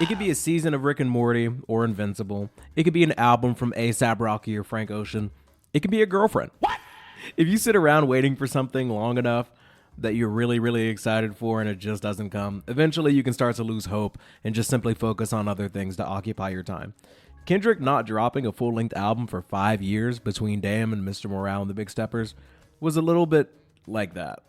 It could be a season of Rick and Morty or Invincible. It could be an album from A$AP Rocky or Frank Ocean. It could be a girlfriend. What? If you sit around waiting for something long enough that you're really, really excited for and it just doesn't come, eventually you can start to lose hope and just simply focus on other things to occupy your time. Kendrick not dropping a full-length album for 5 years between Damn and Mr. Morale and the Big Steppers was a little bit like that.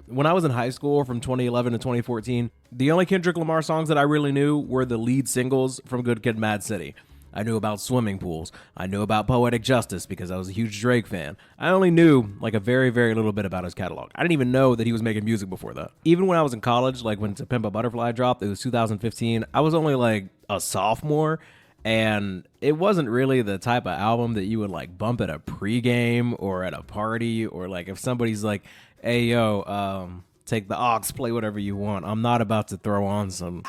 When I was in high school from 2011 to 2014, the only Kendrick Lamar songs that I really knew were the lead singles from Good Kid, Mad City. I knew about Swimming Pools. I knew about Poetic Justice because I was a huge Drake fan. I only knew like a very, very little bit about his catalog. I didn't even know that he was making music before that. Even when I was in college, like when To Pimp a Butterfly dropped, it was 2015, I was only like a sophomore, and it wasn't really the type of album that you would like bump at a pregame or at a party, or like if somebody's like, hey, yo, take the aux, play whatever you want. I'm not about to throw on some.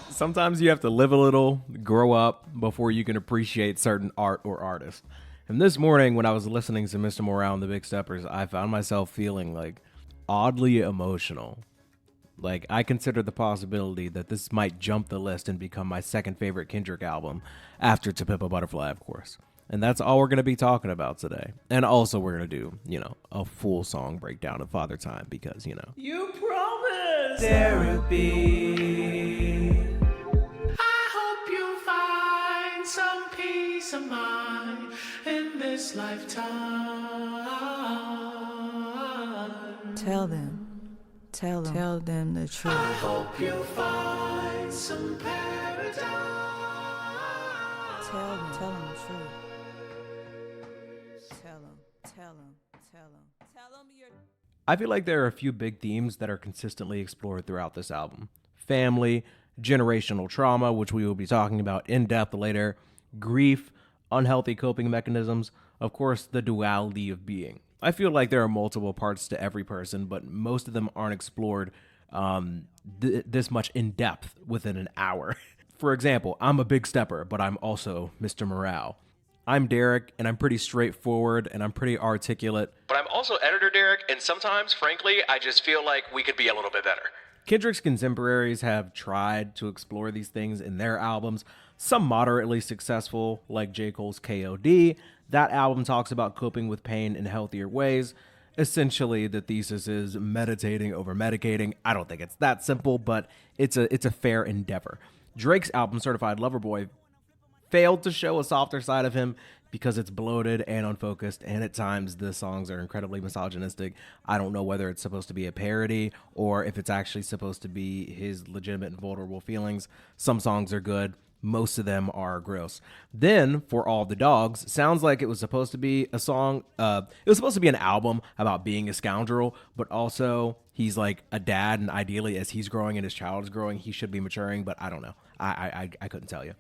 Sometimes you have to live a little, grow up, before you can appreciate certain art or artists. And this morning, when I was listening to Mr. Morale and the Big Steppers, I found myself feeling like oddly emotional. Like, I consider the possibility that this might jump the list and become my second favorite Kendrick album, after To Pimp a Butterfly, of course. And that's all we're going to be talking about today. And also we're going to do, a full song breakdown of Father Time because, You promised! Derapy. I hope you find some peace of mind in this lifetime. Tell them the truth. I hope you find some paradise. Tell them the truth. Tell them you're... I feel like there are a few big themes that are consistently explored throughout this album. Family, generational trauma, which we will be talking about in depth later, grief, unhealthy coping mechanisms, of course, the duality of being. I feel like there are multiple parts to every person, but most of them aren't explored this much in depth within an hour. For example, I'm a big stepper, but I'm also Mr. Morale. I'm Derek, and I'm pretty straightforward, and I'm pretty articulate. But I'm also Editor Derek, and sometimes, frankly, I just feel like we could be a little bit better. Kendrick's contemporaries have tried to explore these things in their albums, some moderately successful, like J. Cole's K.O.D. That album talks about coping with pain in healthier ways. Essentially, the thesis is meditating over medicating. I don't think it's that simple, but it's a fair endeavor. Drake's album, Certified Lover Boy, failed to show a softer side of him because it's bloated and unfocused, and at times the songs are incredibly misogynistic. I don't know whether it's supposed to be a parody or if it's actually supposed to be his legitimate and vulnerable feelings. Some songs are good. Most of them are gross. Then, For All the Dogs, sounds like it was supposed to be a song. It was supposed to be an album about being a scoundrel, but also he's like a dad, and ideally as he's growing and his child is growing, he should be maturing, but I don't know. I couldn't tell you.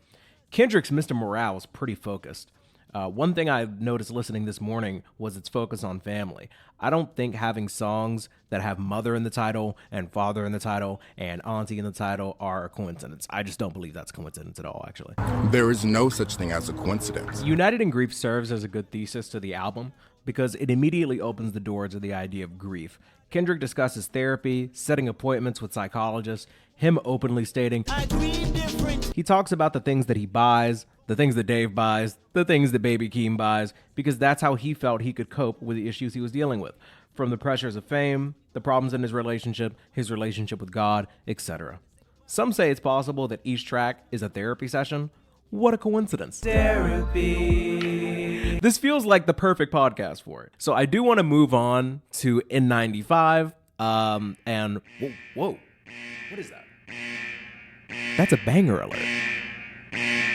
Kendrick's Mr. Morale is pretty focused. One thing I noticed listening this morning was its focus on family. I don't think having songs that have mother in the title and father in the title and auntie in the title are a coincidence. I just don't believe that's a coincidence at all, actually. There is no such thing as a coincidence. United in Grief serves as a good thesis to the album because it immediately opens the door to the idea of grief. Kendrick discusses therapy, setting appointments with psychologists, him openly stating, I grieve different. He talks about the things that he buys, the things that Dave buys, the things that Baby Keem buys, because that's how he felt he could cope with the issues he was dealing with. From the pressures of fame, the problems in his relationship with God, etc. Some say it's possible that each track is a therapy session. What a coincidence. Derapy. This feels like the perfect podcast for it. So I do want to move on to N95. And whoa, what is that? That's a banger alert.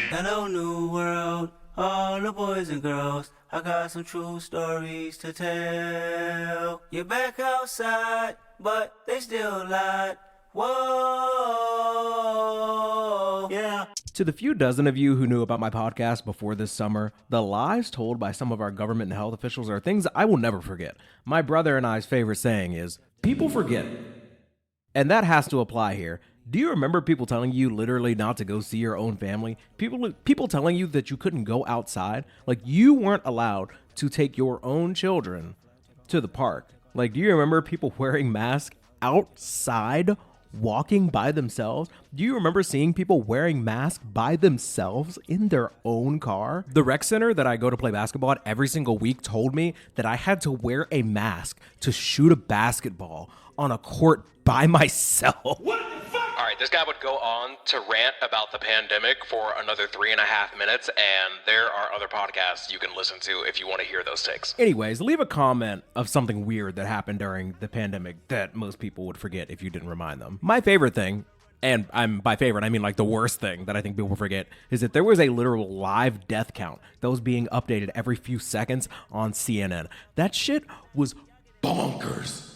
Hello, new world, all the boys and girls. I got some true stories to tell. You're back outside, but they still lied. Whoa, yeah. To the few dozen of you who knew about my podcast before this summer, the lies told by some of our government and health officials are things I will never forget. My brother and I's favorite saying is, people forget. And that has to apply here. Do you remember people telling you literally not to go see your own family? People telling you that you couldn't go outside? Like, you weren't allowed to take your own children to the park. Like, do you remember people wearing masks outside walking by themselves? Do you remember seeing people wearing masks by themselves in their own car? The rec center that I go to play basketball at every single week told me that I had to wear a mask to shoot a basketball on a court by myself. All right, this guy would go on to rant about the pandemic for another 3.5 minutes, and there are other podcasts you can listen to if you want to hear those takes. Anyways, leave a comment of something weird that happened during the pandemic that most people would forget if you didn't remind them. My favorite thing, and by favorite, I mean like the worst thing that I think people forget, is that there was a literal live death count that was being updated every few seconds on CNN. That shit was bonkers.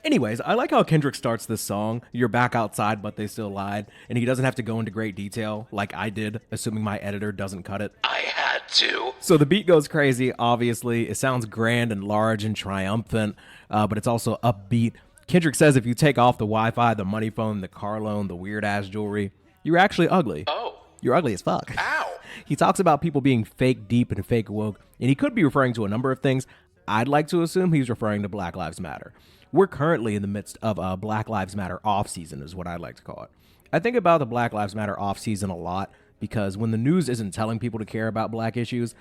Anyways, I like how Kendrick starts this song, "You're back outside, but they still lied," and he doesn't have to go into great detail like I did, assuming my editor doesn't cut it. I had to. So the beat goes crazy, obviously. It sounds grand and large and triumphant, but it's also upbeat. Kendrick says if you take off the Wi-Fi, the money phone, the car loan, the weird-ass jewelry, you're actually ugly. Oh. You're ugly as fuck. Ow. He talks about people being fake deep and fake woke, and he could be referring to a number of things. I'd like to assume he's referring to Black Lives Matter. We're currently in the midst of a Black Lives Matter off-season is what I like to call it. I think about the Black Lives Matter off-season a lot because when the news isn't telling people to care about black issues,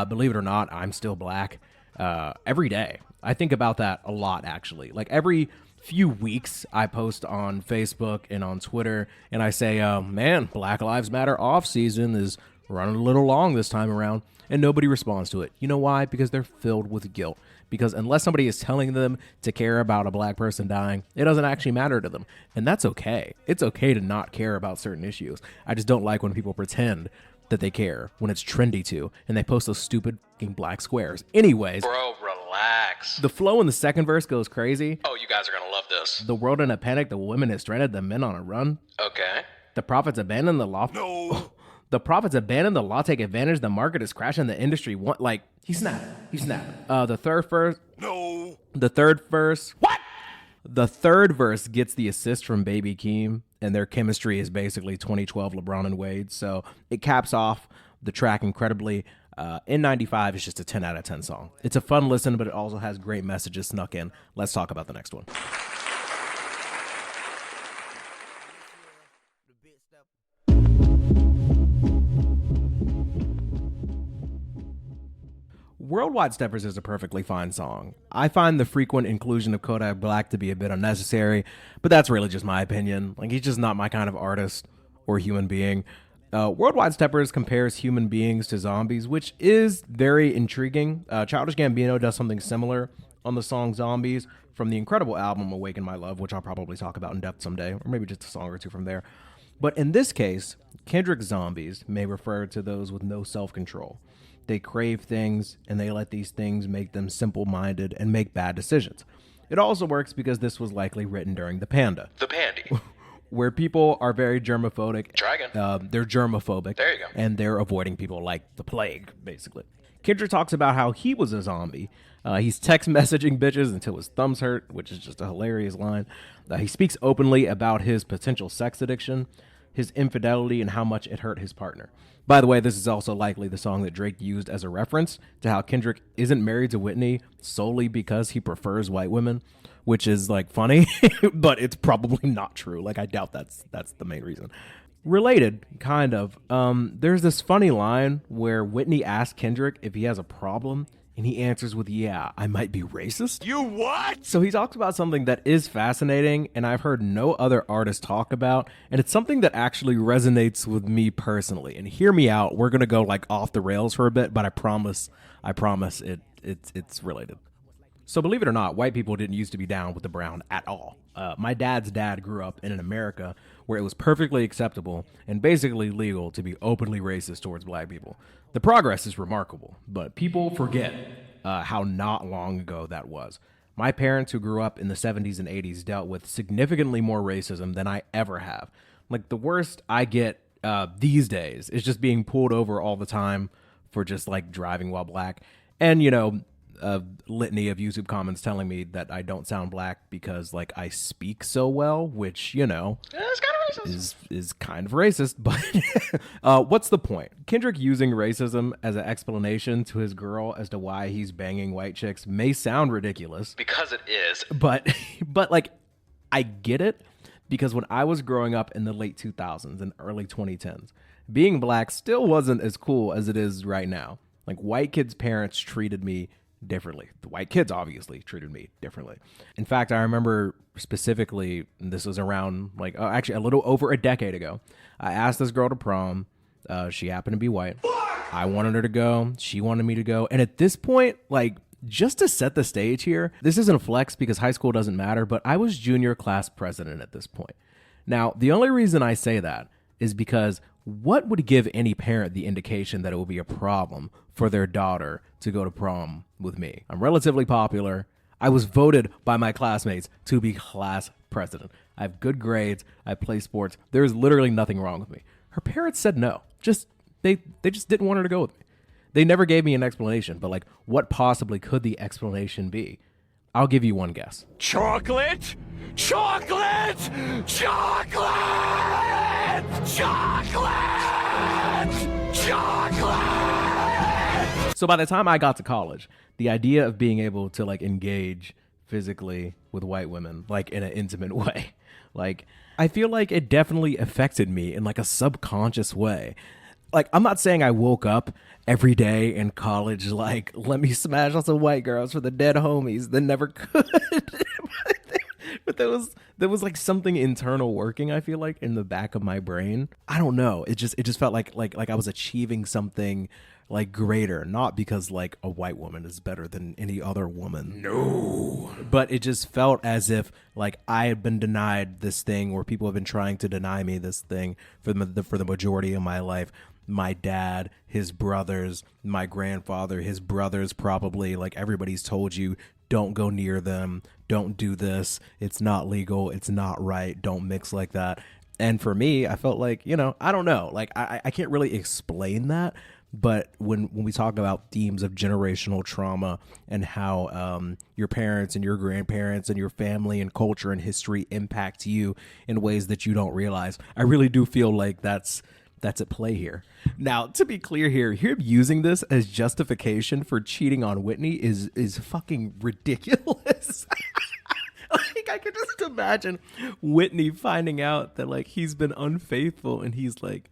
believe it or not, I'm still black every day. I think about that a lot, actually. Like every few weeks, I post on Facebook and on Twitter, and I say, man, Black Lives Matter off-season is running a little long this time around, and nobody responds to it. You know why? Because they're filled with guilt. Because unless somebody is telling them to care about a black person dying, it doesn't actually matter to them. And that's okay. It's okay to not care about certain issues. I just don't like when people pretend that they care when it's trendy to, and they post those stupid fucking black squares. Anyways, Bro, relax. the flow in the second verse goes crazy. Oh, you guys are going to love this. The world in a panic, the women is stranded, the men on a run. Okay. The prophets abandon the law. No. The prophets abandon the law, take advantage. The market is crashing. The industry he snapped. The third verse. No. The third verse. What? The third verse gets the assist from Baby Keem, and their chemistry is basically 2012 LeBron and Wade. So it caps off the track incredibly. N95 is just a 10 out of 10 song. It's a fun listen, but it also has great messages snuck in. Let's talk about the next one. Worldwide Steppers is a perfectly fine song. I find the frequent inclusion of Kodak Black to be a bit unnecessary, but that's really just my opinion. Like, he's just not my kind of artist or human being. Worldwide Steppers compares human beings to zombies, which is very intriguing. Childish Gambino does something similar on the song Zombies from the incredible album Awaken My Love, which I'll probably talk about in depth someday, or maybe just a song or two from there. But in this case, Kendrick's zombies may refer to those with no self-control. They crave things, and they let these things make them simple-minded and make bad decisions. It also works because this was likely written during the Panda. The Pandy. Where people are very germophobic. Try again. They're germophobic. There you go. And they're avoiding people like the plague, basically. Kendrick talks about how he was a zombie. He's text messaging bitches until his thumbs hurt, which is just a hilarious line. He speaks openly about his potential sex addiction, his infidelity, and how much it hurt his partner. By the way, this is also likely the song that Drake used as a reference to how Kendrick isn't married to Whitney solely because he prefers white women, which is like funny, but it's probably not true. Like, I doubt that's the main reason. Related, kind of. There's this funny line where Whitney asks Kendrick if he has a problem, and he answers with, "Yeah, I might be racist." You what? So he talks about something that is fascinating, and I've heard no other artist talk about, and it's something that actually resonates with me personally. And hear me out. We're gonna go like off the rails for a bit, but I promise it's related. So believe it or not, white people didn't used to be down with the brown at all. My dad's dad grew up in an America where it was perfectly acceptable and basically legal to be openly racist towards black people. The progress is remarkable, but people forget how not long ago that was. My parents, who grew up in the 70s and 80s, dealt with significantly more racism than I ever have. Like, the worst I get these days is just being pulled over all the time for just like driving while black. And, you know, a litany of YouTube comments telling me that I don't sound black because like I speak so well, which, you know, It's kind of racist. is kind of racist. But what's the point? Kendrick using racism as an explanation to his girl as to why he's banging white chicks may sound ridiculous, Because it is. but like I get it, Because when I was growing up in the late 2000s and early 2010s, being black still wasn't as cool as it is right now. Like, white kids' parents treated me differently. The white kids obviously treated me differently. In fact, I remember specifically, and this was around actually a little over a decade ago, I asked this girl to prom. She happened to be white. I wanted her to go. She wanted me to go. And at this point, like, just to set the stage here, this isn't a flex because high school doesn't matter, but I was junior class president at this point. Now, the only reason I say that is because what would give any parent the indication that it would be a problem for their daughter to go to prom with me? I'm relatively popular. I was voted by my classmates to be class president. I have good grades. I play sports. There's literally nothing wrong with me. Her parents said no. They just didn't want her to go with me. They never gave me an explanation, but like, what possibly could the explanation be? I'll give you one guess. Chocolate! Chocolate! Chocolate! Chocolate! Chocolate! So by the time I got to college, the idea of being able to like engage physically with white women, like in an intimate way, like, I feel like it definitely affected me in like a subconscious way. Like, I'm not saying I woke up every day in college like, let me smash on some white girls for the dead homies that never could. But there was like something internal working, I feel like, in the back of my brain. I don't know. It just felt like I was achieving something like greater, not because like a white woman is better than any other woman. No. But it just felt as if like I had been denied this thing, or people have been trying to deny me this thing for the majority of my life. My dad, his brothers, my grandfather, his brothers, probably, like, everybody's told you, don't go near them, don't do this, it's not legal, it's not right, don't mix like that. And for me, I felt like, I don't know, like, I can't really explain that, but when we talk about themes of generational trauma and how your parents and your grandparents and your family and culture and history impact you in ways that you don't realize, I really do feel like that's at play here. Now, to be clear here, him using this as justification for cheating on Whitney is fucking ridiculous. Like, I could just imagine Whitney finding out that like he's been unfaithful, and he's like,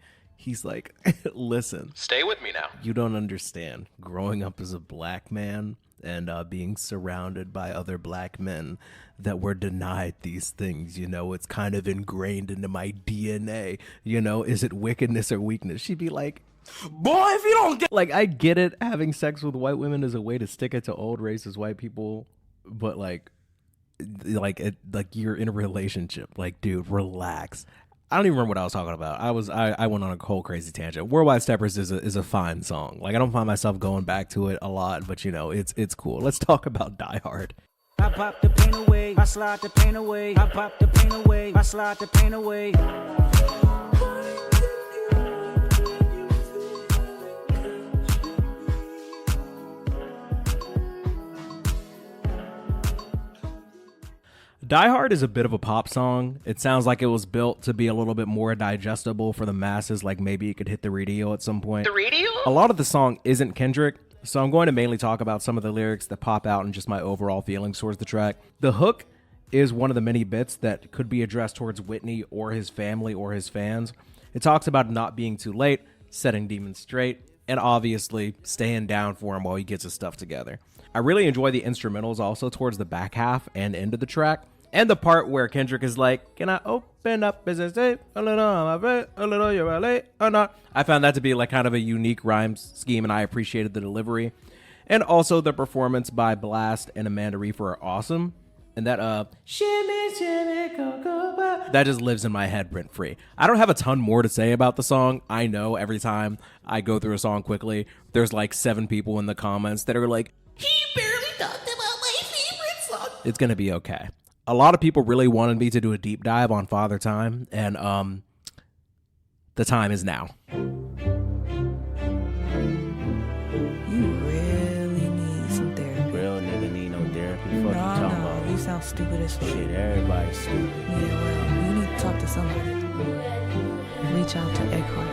listen, Stay with me now. you don't understand. Growing up as a black man and being surrounded by other black men that were denied these things, it's kind of ingrained into my DNA. Is it wickedness or weakness? She'd be like, boy, if you don't get, like, I get it, having sex with white women is a way to stick it to old racist white people, but like you're in a relationship. Like, dude, relax. I don't even remember what I was talking about. I went on a whole crazy tangent. Worldwide Steppers is a fine song. Like, I don't find myself going back to it a lot, but it's cool. Let's talk about Die Hard. I pop the pain away, I slide the pain away. I pop the pain away, I slide the pain away. Die Hard is a bit of a pop song. It sounds like it was built to be a little bit more digestible for the masses, like maybe it could hit the radio at some point. The radio? A lot of the song isn't Kendrick, so I'm going to mainly talk about some of the lyrics that pop out and just my overall feelings towards the track. The hook is one of the many bits that could be addressed towards Whitney or his family or his fans. It talks about not being too late, setting demons straight, and obviously staying down for him while he gets his stuff together. I really enjoy the instrumentals also towards the back half and end of the track. And the part where Kendrick is like, can I open up business a little, you're late or not? I found that to be like kind of a unique rhyme scheme, and I appreciated the delivery. And also the performance by Blast and Amanda Reefer are awesome. And that shimmy, shimmy, cocoa, that just lives in my head rent free. I don't have a ton more to say about the song. I know every time I go through a song quickly, there's like 7 people in the comments that are like, he barely talked about my favorite song. It's gonna be okay. A lot of people really wanted me to do a deep dive on Father Time, and the time is now. You really need some therapy. Real nigga need no therapy. Fuck you talking No, about? you sound stupid as fuck. Shit, everybody's stupid. Yeah, well, you need to talk to somebody. Reach out to Eckhart.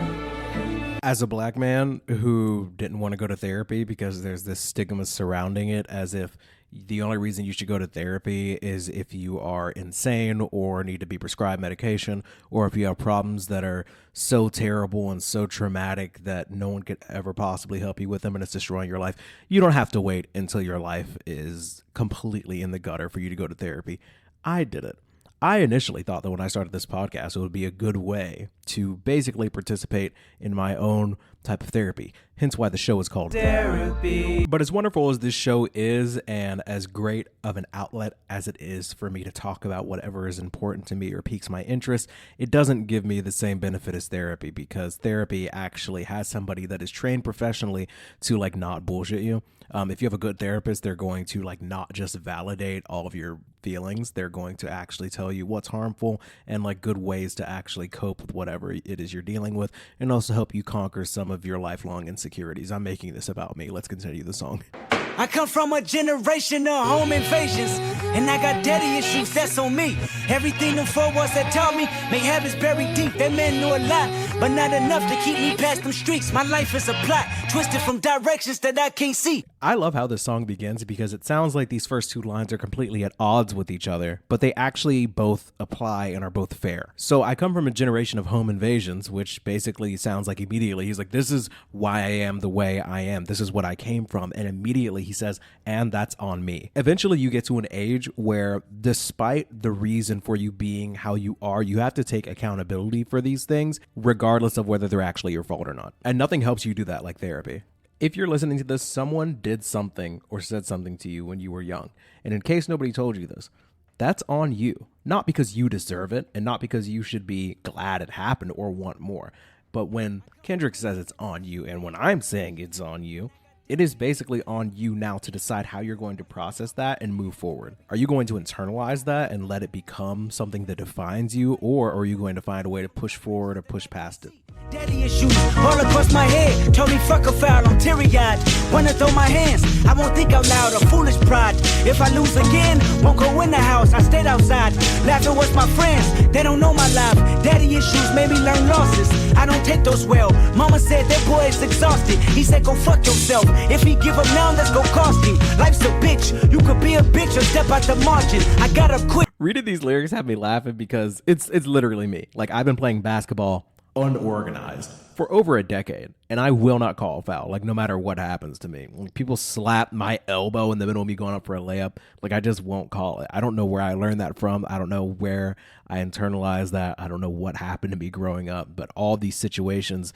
As a black man who didn't want to go to therapy because there's this stigma surrounding it, as if The only reason you should go to therapy is if you are insane or need to be prescribed medication, or if you have problems that are so terrible and so traumatic that no one could ever possibly help you with them and it's destroying your life. You don't have to wait until your life is completely in the gutter for you to go to therapy. I did it. I initially thought that when I started this podcast, it would be a good way to basically participate in my own type of therapy, hence why the show is called Derapy. But as wonderful as this show is, and as great of an outlet as it is for me to talk about whatever is important to me or piques my interest, it doesn't give me the same benefit as therapy, because therapy actually has somebody that is trained professionally to like not bullshit you. If you have a good therapist, they're going to like not just validate all of your feelings. They're going to actually tell you what's harmful and like good ways to actually cope with whatever it is you're dealing with, and also help you conquer some of your lifelong insecurities. I'm making this about me. Let's continue the song. I come from a generation of home invasions, and I got daddy issues, that's on me. Everything them four walls that taught me, may habits buried deep. That man knew a lot, but not enough to keep me past them streets. My life is a plot, twisted from directions that I can't see. I love how this song begins because it sounds like these first two lines are completely at odds with each other, but they actually both apply and are both fair. So I come from a generation of home invasions, which basically sounds like immediately he's like, this is why I am the way I am. This is what I came from. And immediately he says, and that's on me. Eventually you get to an age where despite the reason for you being how you are, you have to take accountability for these things, regardless of whether they're actually your fault or not. And nothing helps you do that like therapy. If you're listening to this, someone did something or said something to you when you were young. And in case nobody told you this, that's on you. Not because you deserve it and not because you should be glad it happened or want more. But when Kendrick says it's on you and when I'm saying it's on you, it is basically on you now to decide how you're going to process that and move forward. Are you going to internalize that and let it become something that defines you, or are you going to find a way to push forward or push past it? Daddy issues all across my head. Told me fuck a foul, I'm teary-eyed. Wanna throw my hands, I won't think out loud, a foolish pride. If I lose again, won't go in the house, I stayed outside. Laughing with my friends, they don't know my life. Daddy issues made me learn losses, I don't take those well. Mama said that boy is exhausted, he said go fuck yourself. If he give up now, that's gon' cost him. Life's a bitch, you could be a bitch or step out the margin. I gotta quit. Reading these lyrics have me laughing because it's literally me. Like, I've been playing basketball unorganized for over a decade, and I will not call a foul, like, no matter what happens to me. When people slap my elbow in the middle of me going up for a layup, like, I just won't call it. I don't know where I learned that from. I don't know where I internalized that. I don't know what happened to me growing up, but all these situations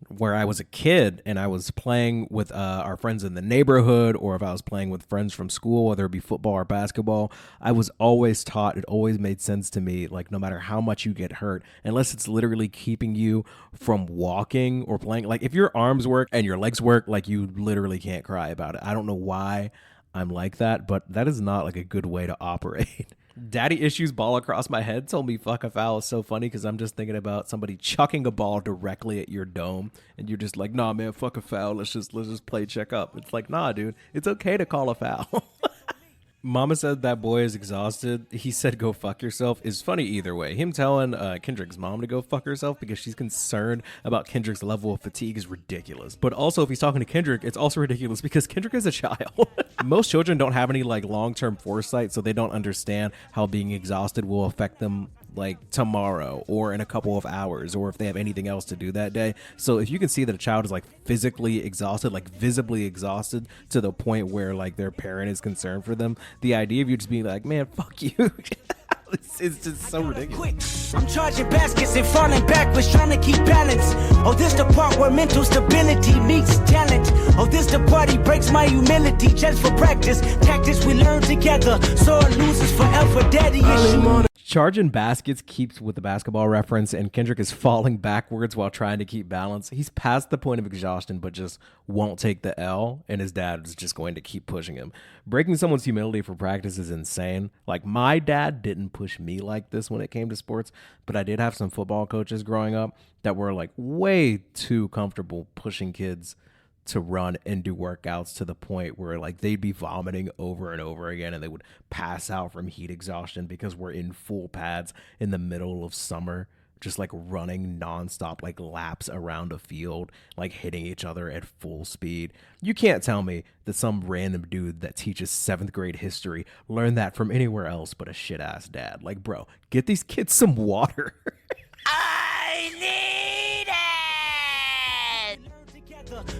where I was a kid and I was playing with our friends in the neighborhood, or if I was playing with friends from school, whether it be football or basketball, I was always taught, it always made sense to me, like, no matter how much you get hurt, unless it's literally keeping you from walking or playing, like, if your arms work and your legs work, like, you literally can't cry about it. I don't know why I'm like that, but that is not like a good way to operate. Daddy issues ball across my head told me fuck a foul is so funny because I'm just thinking about somebody chucking a ball directly at your dome and you're just like, nah man, fuck a foul, let's just play check up. It's like, nah dude, it's okay to call a foul. Mama said that boy is exhausted. He said go fuck yourself is funny either way. Him telling Kendrick's mom to go fuck herself because she's concerned about Kendrick's level of fatigue is ridiculous. But also, if he's talking to Kendrick, it's also ridiculous because Kendrick is a child. Most children don't have any like long-term foresight, so they don't understand how being exhausted will affect them like tomorrow or in a couple of hours, or if they have anything else to do that day. So if you can see that a child is like physically exhausted, like visibly exhausted to the point where like their parent is concerned for them, the idea of you just being like, man, fuck you. It's just so ridiculous. I'm charging baskets and falling backwards, trying to keep balance. Oh, this the part where mental stability meets talent. Oh, this the party breaks my humility just for practice. Tactics we learn together, sore losers forever. Daddy issue. Charging baskets keeps with the basketball reference, and Kendrick is falling backwards while trying to keep balance. He's past the point of exhaustion, but just won't take the L, and his dad is just going to keep pushing him. Breaking someone's humility for practice is insane. Like, my dad didn't push me like this when it came to sports, but I did have some football coaches growing up that were like way too comfortable pushing kids to run and do workouts to the point where like they'd be vomiting over and over again and they would pass out from heat exhaustion because we're in full pads in the middle of summer just like running nonstop, like laps around a field, like hitting each other at full speed. You can't tell me that some random dude that teaches 7th grade history learned that from anywhere else but a shit ass dad. Like, bro, get these kids some water. I need it.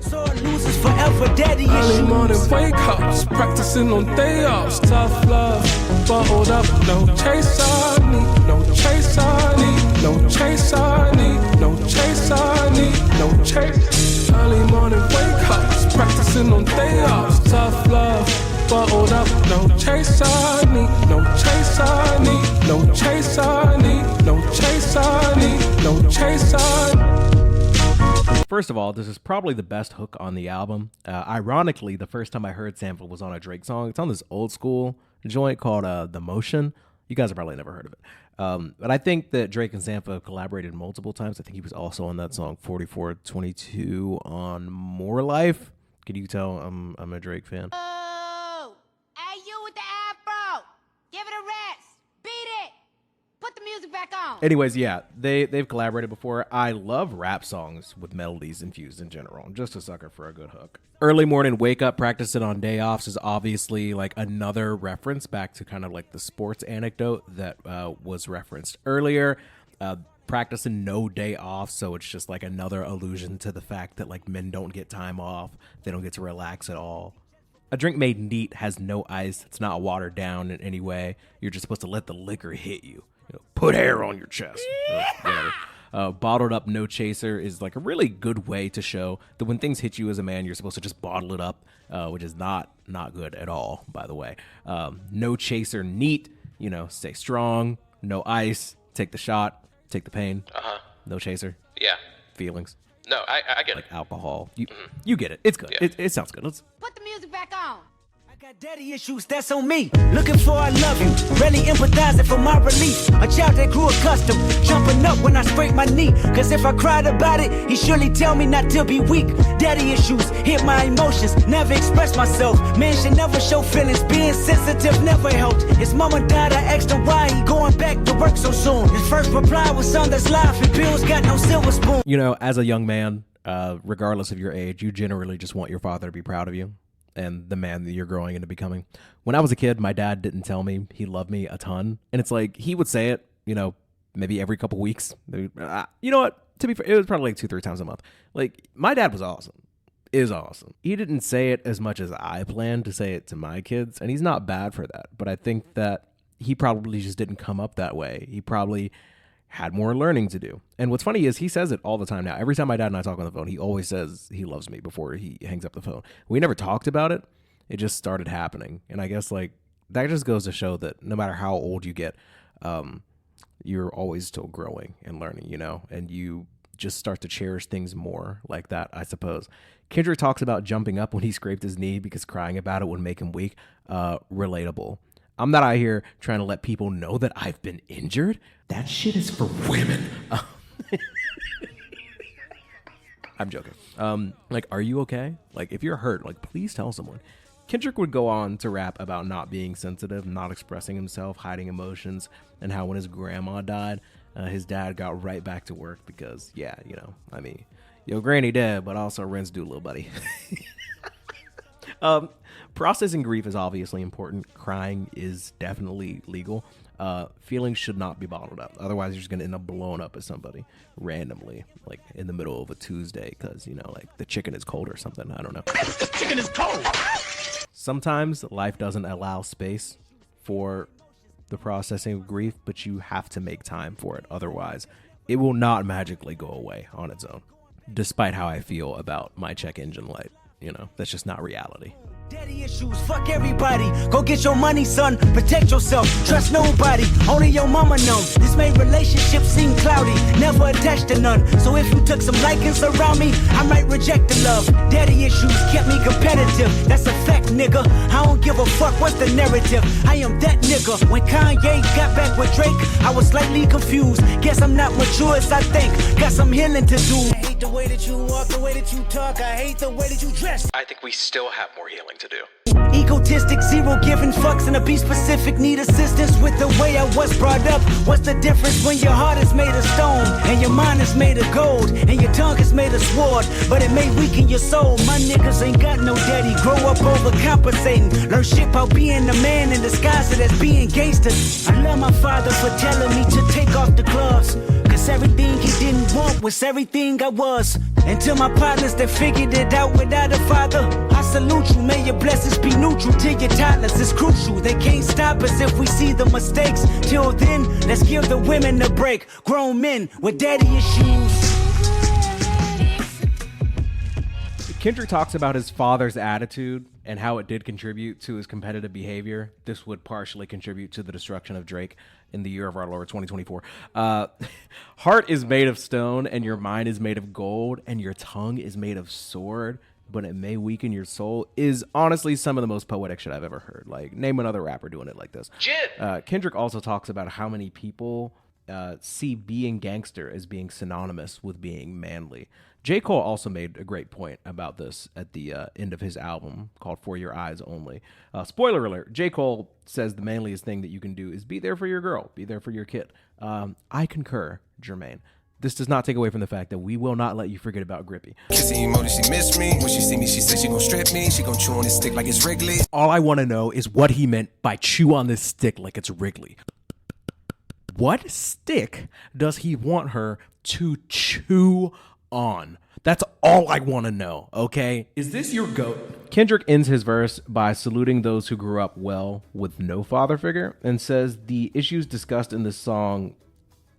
So loses forever, daddy Early issues. morning wake ups, practicing on day offs. Tough love, bottled up, no chase I need, no chase I need, no chase I need, no chase I need, no chase. Early morning wake ups, practicing on day offs. Tough love, bottled up, no chase I need, no chase I need, no chase I need, no chase I need, no chase I need. First of all, this is probably the best hook on the album. Ironically, the first time I heard sample was on a Drake song. It's on this old school joint called The Motion. You guys have probably never heard of it. But I think that Drake and Sampha have collaborated multiple times. I think he was also on that song 4422 on More Life. Can you tell I'm a Drake fan? Oh, hey, you with the afro. Give it a rest. Beat it. Put the music back on. Anyways, yeah, they've collaborated before. I love rap songs with melodies infused in general. I'm just a sucker for a good hook. Early morning wake up, practice it on day offs is obviously like another reference back to kind of like the sports anecdote that was referenced earlier. Practicing no day off, so it's just like another allusion to the fact that like men don't get time off. They don't get to relax at all. A drink made neat has no ice. It's not watered down in any way. You're just supposed to let the liquor hit you. Put hair on your chest. Bottled up, no chaser is like a really good way to show that when things hit you as a man, you're supposed to just bottle it up, which is not good at all, by the way. No chaser, neat, stay strong, no ice, take the shot, take the pain. No chaser. Yeah. Feelings. No, I get like it. alcohol. You get it. It's good. Yeah. It sounds good. Let's. Put the music back on. Got daddy issues, that's on me. Looking for I love you, really empathizing for my relief. A child that grew accustomed, jumping up when I scrape my knee. Cause if I cried about it, he surely tell me not to be weak. Daddy issues hit my emotions, never express myself. Man should never show feelings, being sensitive never helped. His mama died, I asked him why he going back to work so soon. His first reply was son that's life and bills got no silver spoon. As a young man, regardless of your age, you generally just want your father to be proud of you and the man that you're growing into becoming. When I was a kid, my dad didn't tell me he loved me a ton. And it's like, he would say it, maybe every couple weeks. You know what? To be fair, it was probably like 2-3 times a month. Like, my dad was awesome. Is awesome. He didn't say it as much as I planned to say it to my kids, and he's not bad for that. But I think that he probably just didn't come up that way. He probably had more learning to do. And what's funny is he says it all the time now. Every time my dad and I talk on the phone, he always says he loves me before he hangs up the phone. We never talked about it. It just started happening. And I guess like that just goes to show that no matter how old you get, you're always still growing and learning, and you just start to cherish things more like that, I suppose. Kendrick talks about jumping up when he scraped his knee because crying about it would make him weak. Relatable. I'm not out here trying to let people know that I've been injured. That shit is for women. I'm joking. Are you okay? Like, if you're hurt, please tell someone. Kendrick would go on to rap about not being sensitive, not expressing himself, hiding emotions, and how when his grandma died, his dad got right back to work because, your granny dead, but also rent's due, little buddy. Processing grief is obviously important. Crying is definitely legal. Feelings should not be bottled up. Otherwise, you're just going to end up blowing up at somebody randomly, like in the middle of a Tuesday because, the chicken is cold or something. I don't know. The chicken is cold! Sometimes life doesn't allow space for the processing of grief, but you have to make time for it. Otherwise, it will not magically go away on its own, despite how I feel about my check engine light. That's just not reality. Daddy issues, fuck everybody. Go get your money, son. Protect yourself. Trust nobody. Only your mama knows. This made relationships seem cloudy. Never attached to none. So if you took some likings around me, I might reject the love. Daddy issues kept me competitive. That's a fact, nigga. I don't give a fuck what's the narrative. I am that nigga. When Kanye got back with Drake, I was slightly confused. Guess I'm not mature as I think. Got some healing to do. I hate the way that you walk, the way that you talk. I hate the way that you dress. I think we still have more healing to do. Egotistic, zero giving fucks, and a be specific, need assistance with the way I was brought up. What's the difference when your heart is made of stone and your mind is made of gold and your tongue is made of sword, but it may weaken your soul? My niggas ain't got no daddy, grow up overcompensating, learn shit about being a man in disguise as being gangster. I love my father for telling me to take off the gloves, cause everything he didn't want was everything I was. And to my partners that figured it out without a father, I salute you, may your blessings be neutral to your toddlers. It's crucial, they can't stop us if we see the mistakes. Till then, let's give the women a break. Grown men with daddy issues. Kendrick talks about his father's attitude and how it did contribute to his competitive behavior. This would partially contribute to the destruction of Drake in the year of our Lord 2024. Heart is made of stone, and your mind is made of gold, and your tongue is made of sword, but it may weaken your soul, is honestly some of the most poetic shit I've ever heard. Like, name another rapper doing it like this. Kendrick also talks about how many people see being gangster as being synonymous with being manly. J. Cole also made a great point about this at the end of his album called For Your Eyes Only. Spoiler alert, J. Cole says the manliest thing that you can do is be there for your girl, be there for your kid. I concur, Jermaine. This does not take away from the fact that we will not let you forget about Grippy. Kissing emoji, she missed me. When she see me, she said she gon' strip me. She gon' chew on this stick like it's Wrigley. All I want to know is what he meant by chew on this stick like it's Wrigley. What stick does he want her to chew on? That's all I want to know, okay? Is this your goat? Kendrick ends his verse by saluting those who grew up well with no father figure and says the issues discussed in this song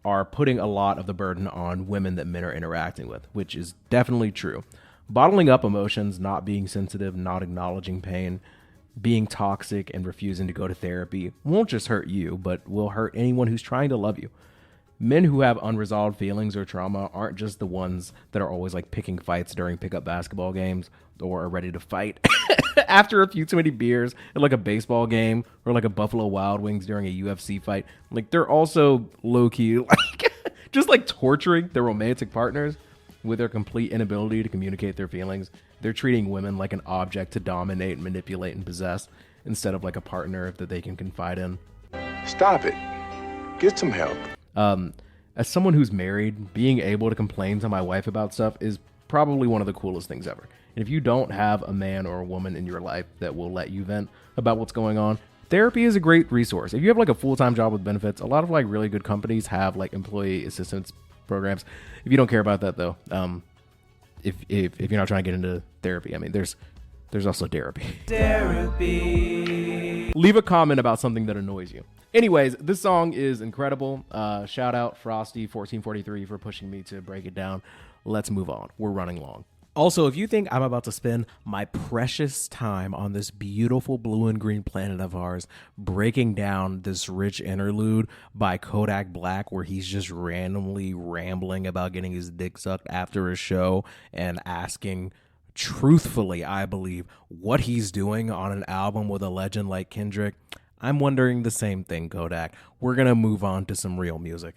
are putting a lot of the burden on women that men are interacting with, which is definitely true. Bottling up emotions, not being sensitive, not acknowledging pain, being toxic, and refusing to go to therapy won't just hurt you, but will hurt anyone who's trying to love you. Men who have unresolved feelings or trauma aren't just the ones that are always like picking fights during pickup basketball games or are ready to fight after a few too many beers at like a baseball game or like a Buffalo Wild Wings during a UFC fight. Like, they're also low-key like just like torturing their romantic partners with their complete inability to communicate their feelings. They're treating women like an object to dominate, manipulate, and possess instead of like a partner that they can confide in. Stop it. Get some help. As someone who's married, being able to complain to my wife about stuff is probably one of the coolest things ever. And if you don't have a man or a woman in your life that will let you vent about what's going on, therapy is a great resource. If you have like a full-time job with benefits, a lot of like really good companies have like employee assistance programs. If you don't care about that though, if you're not trying to get into therapy, I mean, there's also Derapy. Leave a comment about something that annoys you. Anyways, this song is incredible. Shout out Frosty1443 for pushing me to break it down. Let's move on. We're running long. Also, if you think I'm about to spend my precious time on this beautiful blue and green planet of ours breaking down this rich interlude by Kodak Black where he's just randomly rambling about getting his dick sucked after a show and asking, truthfully, I believe, what he's doing on an album with a legend like Kendrick, I'm wondering the same thing, Kodak. We're gonna move on to some real music.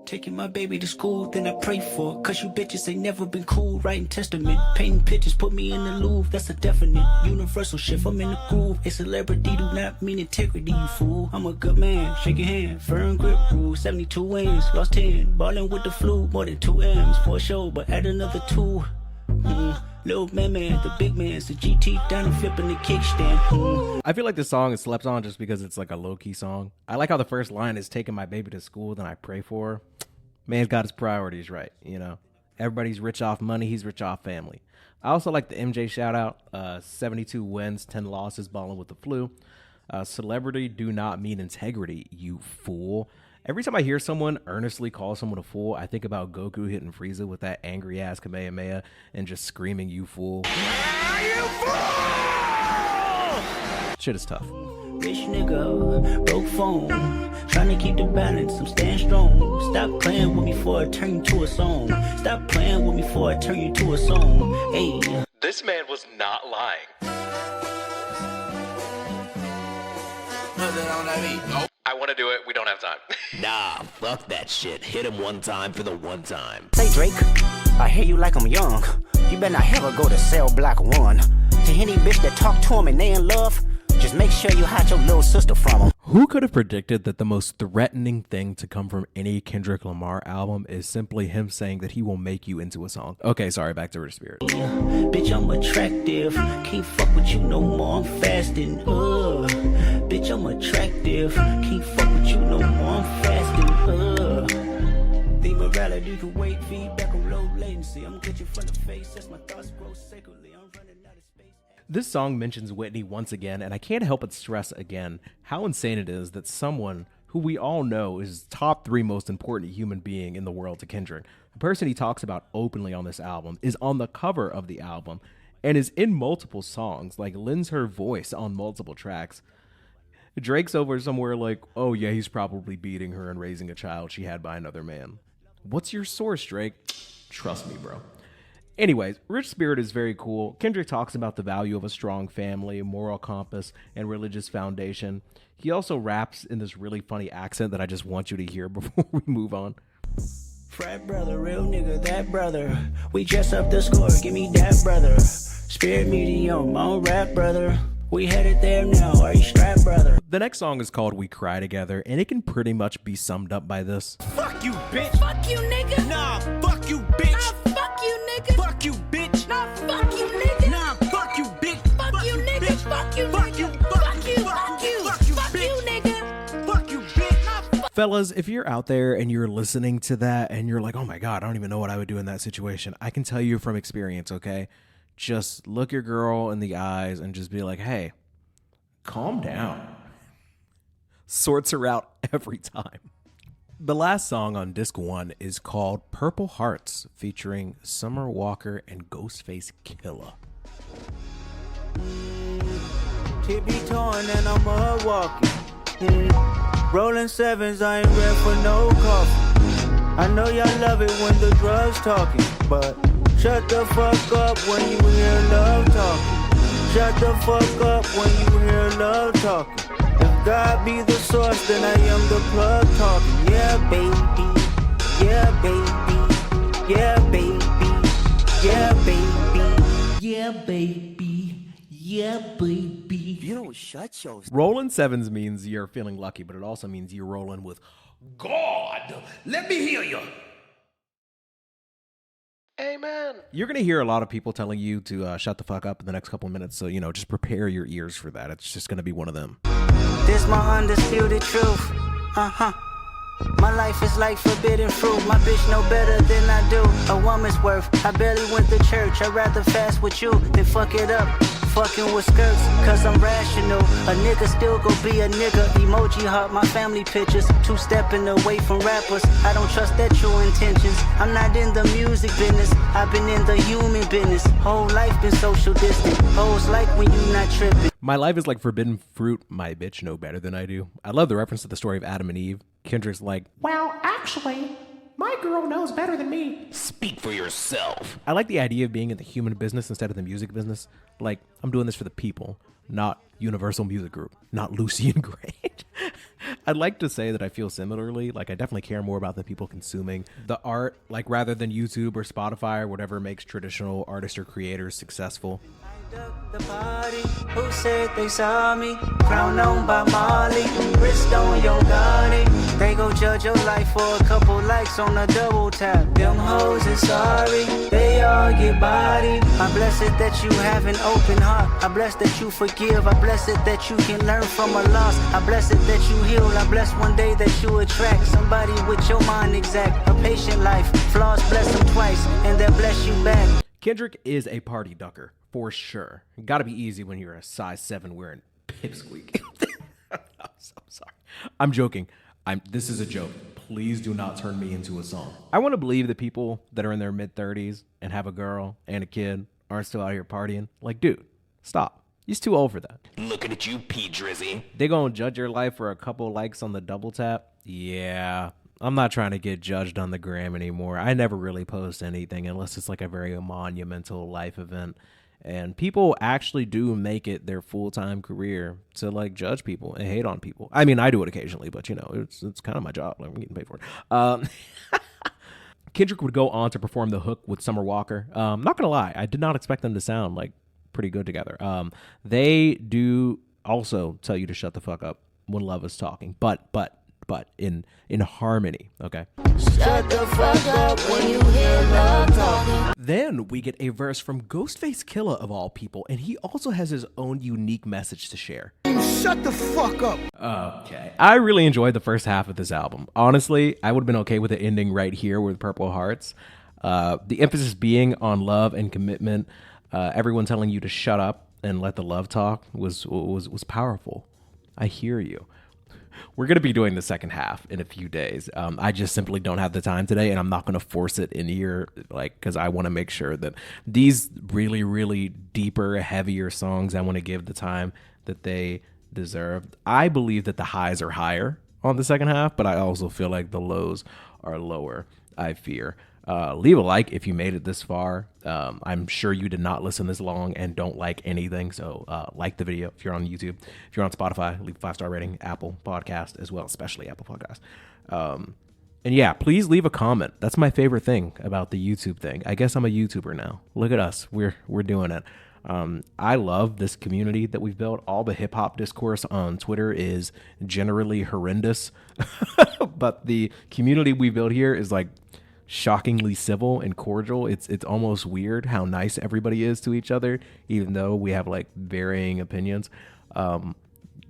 Taking my baby to school, then I pray for it. Cause you bitches ain't never been cool. Writing testament, painting pictures, put me in the Louvre. That's a definite universal shift. I'm in the groove. A celebrity do not mean integrity, you fool. I'm a good man, shake your hand. Firm grip rule, 72 wins, lost 10. Ballin' with the flu, more than 2 M's for a show, but add another 2. Little man, the big man's the GT down and flipping the kickstand. I feel like this song is slept on just because it's like a low-key song. I like how the first line is taking my baby to school, then I pray for her. Man's got his priorities right, you know. Everybody's rich off money, he's rich off family. I also like the MJ shout out. 72 wins, 10 losses, balling with the flu. Celebrity do not mean integrity, you fool. Every time I hear someone earnestly call someone a fool, I think about Goku hitting Frieza with that angry ass Kamehameha and just screaming, you fool. You fool! Shit is tough. Rich nigga, broke phone, trying to keep the balance, I'm staying strong. Stop playing with me before I turn you to a song. Stop playing with me before I turn you to a song. Hey. This man was not lying. I want to do it. We don't have time. Nah, fuck that shit. Hit him one time for the one time. Say Drake, I hear you like I'm young. You better not ever go to cell block 1. To any bitch that talk to him and they in love, just make sure you hide your little sister from him. Who could have predicted that the most threatening thing to come from any Kendrick Lamar album is simply him saying that he will make you into a song? Okay, sorry, back to Rich Spirit. Bitch, I'm attractive. Can't fuck with you no more, I'm fasting. Bitch, I'm attractive. Can't fuck with you no more, I'm fasting. The morality can wait, feedback on low latency. I'm get you from the face as my thoughts grow sacredly. I'm running out of space. This song mentions Whitney once again, and I can't help but stress again how insane it is that someone who we all know is top 3 most important human being in the world to Kendrick, the person he talks about openly on this album, is on the cover of the album and is in multiple songs, like lends her voice on multiple tracks. Drake's over somewhere like, oh yeah, he's probably beating her and raising a child she had by another man. What's your source, Drake? Trust me, bro. Anyways, Rich Spirit is very cool. Kendrick talks about the value of a strong family, moral compass, and religious foundation. He also raps in this really funny accent that I just want you to hear before we move on. Frat brother, real nigga, that brother. We dress up the score, give me that brother. Spirit medium, on rap brother. We headed there now, are you strapped, brother? The next song is called We Cry Together, and it can pretty much be summed up by this. Fuck you, bitch. Fuck you, nigga. Nah, fuck you, bitch. Nah, fuck you, nigga. Fuck you, bitch. Nah, fuck you, nigga. Nah, fuck you, bitch. Fuck you, nigga. Fuck you, fuck you, fuck you, fuck you, fuck you, nigga. Fuck you, bitch. Nah, Fellas, if you're out there and you're listening to that and you're like, oh my God, I don't even know what I would do in that situation, I can tell you from experience, okay? Just look your girl in the eyes and just be like, hey, calm down. Sorts her out every time. The last song on disc 1 is called Purple Hearts, featuring Summer Walker and Ghostface Killah. Tippy torn and I'm mud walking. Rolling 7s, I ain't ready for no coffee. I know y'all love it when the drugs talking, but shut the fuck up when you hear love talking. Shut the fuck up when you hear love talking. If God be the source, then I am the plug talking. Yeah, baby. Yeah, baby. Yeah, baby. Yeah, baby. Yeah, baby. Yeah, baby. You don't shut your... Rolling 7s means you're feeling lucky, but it also means you're rolling with God. Let me hear you. Amen. You're going to hear a lot of people telling you to shut the fuck up in the next couple of minutes. So, just prepare your ears for that. It's just going to be one of them. This my undisputed truth. My life is like forbidden fruit. My bitch know better than I do. A woman's worth. I barely went to church. I'd rather fast with you than fuck it up. Fucking with skirts, cause I'm rational. A nigga still go be a nigga. Emoji heart, my family pictures. 2-stepping away from rappers. I don't trust their true intentions. I'm not in the music business. I've been in the human business. Whole life been social distant. Hoes like when you not tripping. My life is like forbidden fruit. My bitch know better than I do. I love the reference to the story of Adam and Eve. Kendrick's like, well, actually, my girl knows better than me. Speak for yourself. I like the idea of being in the human business instead of the music business. Like, I'm doing this for the people, not Universal Music Group, not Lucy and Grange. I'd like to say that I feel similarly. Like, I definitely care more about the people consuming the art, like rather than YouTube or Spotify or whatever makes traditional artists or creators successful. The party, who said they saw me? Crown on by Molly, wrist on your body. They go judge your life for a couple likes on a double tap. Them hoes is sorry, they all get body. I'm blessed that you have an open heart. I'm blessed that you forgive. I'm blessed that you can learn from a loss. I'm blessed that you heal. I'm blessed one day that you attract somebody with your mind exact. A patient life, flaws bless them twice, and they'll bless you back. Kendrick is a party ducker, for sure. Gotta be easy when you're a size 7 wearing pipsqueak. I'm sorry. I'm joking. This is a joke. Please do not turn me into a song. I want to believe that people that are in their mid-30s and have a girl and a kid aren't still out here partying. Like, dude, stop. You're too old for that. Looking at you, P. Drizzy. They gonna judge your life for a couple likes on the double tap? Yeah. I'm not trying to get judged on the gram anymore. I never really post anything unless it's like a very monumental life event. And people actually do make it their full-time career to like judge people and hate on people. I mean, I do it occasionally, but it's kind of my job. Like, I'm getting paid for it. Kendrick would go on to perform the hook with Summer Walker. Not gonna lie, I did not expect them to sound like pretty good together. They do also tell you to shut the fuck up when love is talking, but in harmony, okay? Shut the fuck up when you hear love talking. Then we get a verse from Ghostface Killah of all people, and he also has his own unique message to share. Shut the fuck up. Okay. I really enjoyed the first half of this album. Honestly, I would have been okay with it ending right here with Purple Hearts. The emphasis being on love and commitment, everyone telling you to shut up and let the love talk was powerful. I hear you. We're going to be doing the second half in a few days. I just simply don't have the time today, and I'm not going to force it in here, because I want to make sure that these really, really deeper, heavier songs, I want to give the time that they deserve. I believe that the highs are higher on the second half, but I also feel like the lows are lower, I fear. Leave a like if you made it this far. I'm sure you did not listen this long and don't like anything, so like the video if you're on YouTube. If you're on Spotify, leave a 5-star rating. Apple Podcast as well, especially Apple Podcast. And yeah, please leave a comment. That's my favorite thing about the YouTube thing. I guess I'm a YouTuber now. Look at us. We're doing it. I love this community that we've built. All the hip hop discourse on Twitter is generally horrendous, but the community we built here is like shockingly civil and cordial. It's almost weird how nice everybody is to each other, even though we have like varying opinions.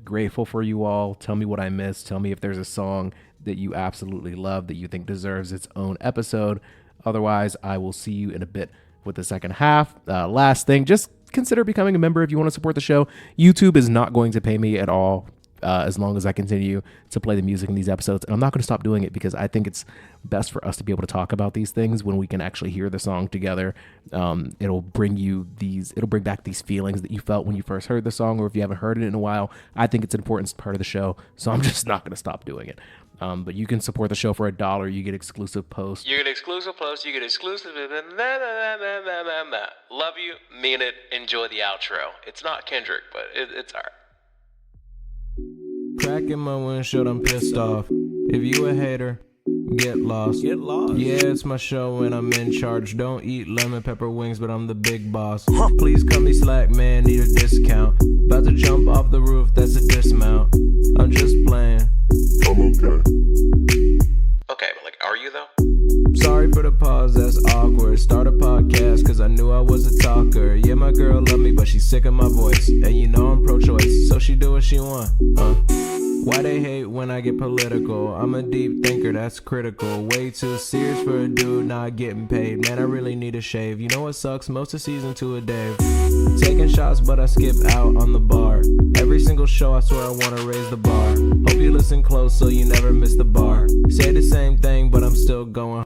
Grateful for you all. Tell me what I missed. Tell me if there's a song that you absolutely love that you think deserves its own episode. Otherwise, I will see you in a bit with the second half. Last thing, just consider becoming a member if you want to support the show. YouTube is not going to pay me at all as long as I continue to play the music in these episodes. And I'm not going to stop doing it because I think it's best for us to be able to talk about these things when we can actually hear the song together. It'll bring back these feelings that you felt when you first heard the song, or if you haven't heard it in a while. I think it's an important part of the show, so I'm just not going to stop doing it. But you can support the show for $1. You get exclusive posts. You get exclusive posts. You get exclusive. Love you. Mean it. Enjoy the outro. It's not Kendrick, but it's all right. Cracking my windshield, I'm pissed off. If you a hater, get lost. Get lost. Yeah, it's my show and I'm in charge. Don't eat lemon pepper wings, but I'm the big boss. Please cut me slack, man, need a discount. About to jump off the roof, that's a dismount. I'm just playing. I'm okay. Okay, but like, are you though? Sorry for the pause, that's awkward. Start a podcast cause I knew I was a talker. Yeah, my girl love me, but she's sick of my voice. And you know I'm pro-choice, so she do what she want. Why they hate when I get political? I'm a deep thinker, that's critical. Way too serious for a dude not getting paid. Man, I really need a shave. You know what sucks? Most of season 2 of Dave. Taking shots, but I skip out on the bar. Every single show I swear I wanna raise the bar. Hope you listen close so you never miss the bar. Say the same thing, but I'm still going.